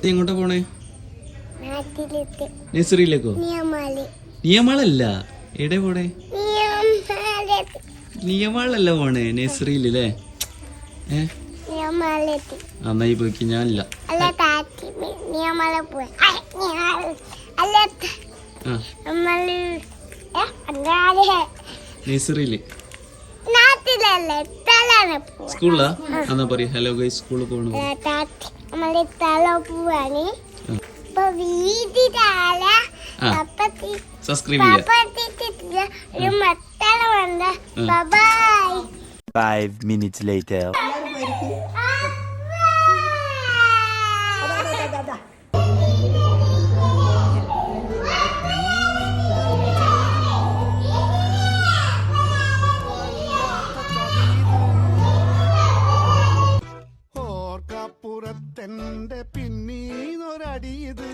എങ്ങോട്ടാ പോണേ? നഴ്സറിയിലേക്കോ? നിയമാളല്ല, എവിടെ പോണേ? നിയമാളല്ല പോണേ, നഴ്സറിയിലല്ലേ? നന്നായി പോയിക്ക്, ഞാനില്ല. നഴ്സറിയില് സ്കൂളിലാ? എന്നാ പറയ ഹലോ ഗൈസ്, സ്കൂളിൽ പോണു. സബ്സ്ക്രൈബ് ചെയ്യാം. 5 minutes later. ഓർക്കപ്പുറത്തെന്റെ പിന്നീന്നൊരടിയത്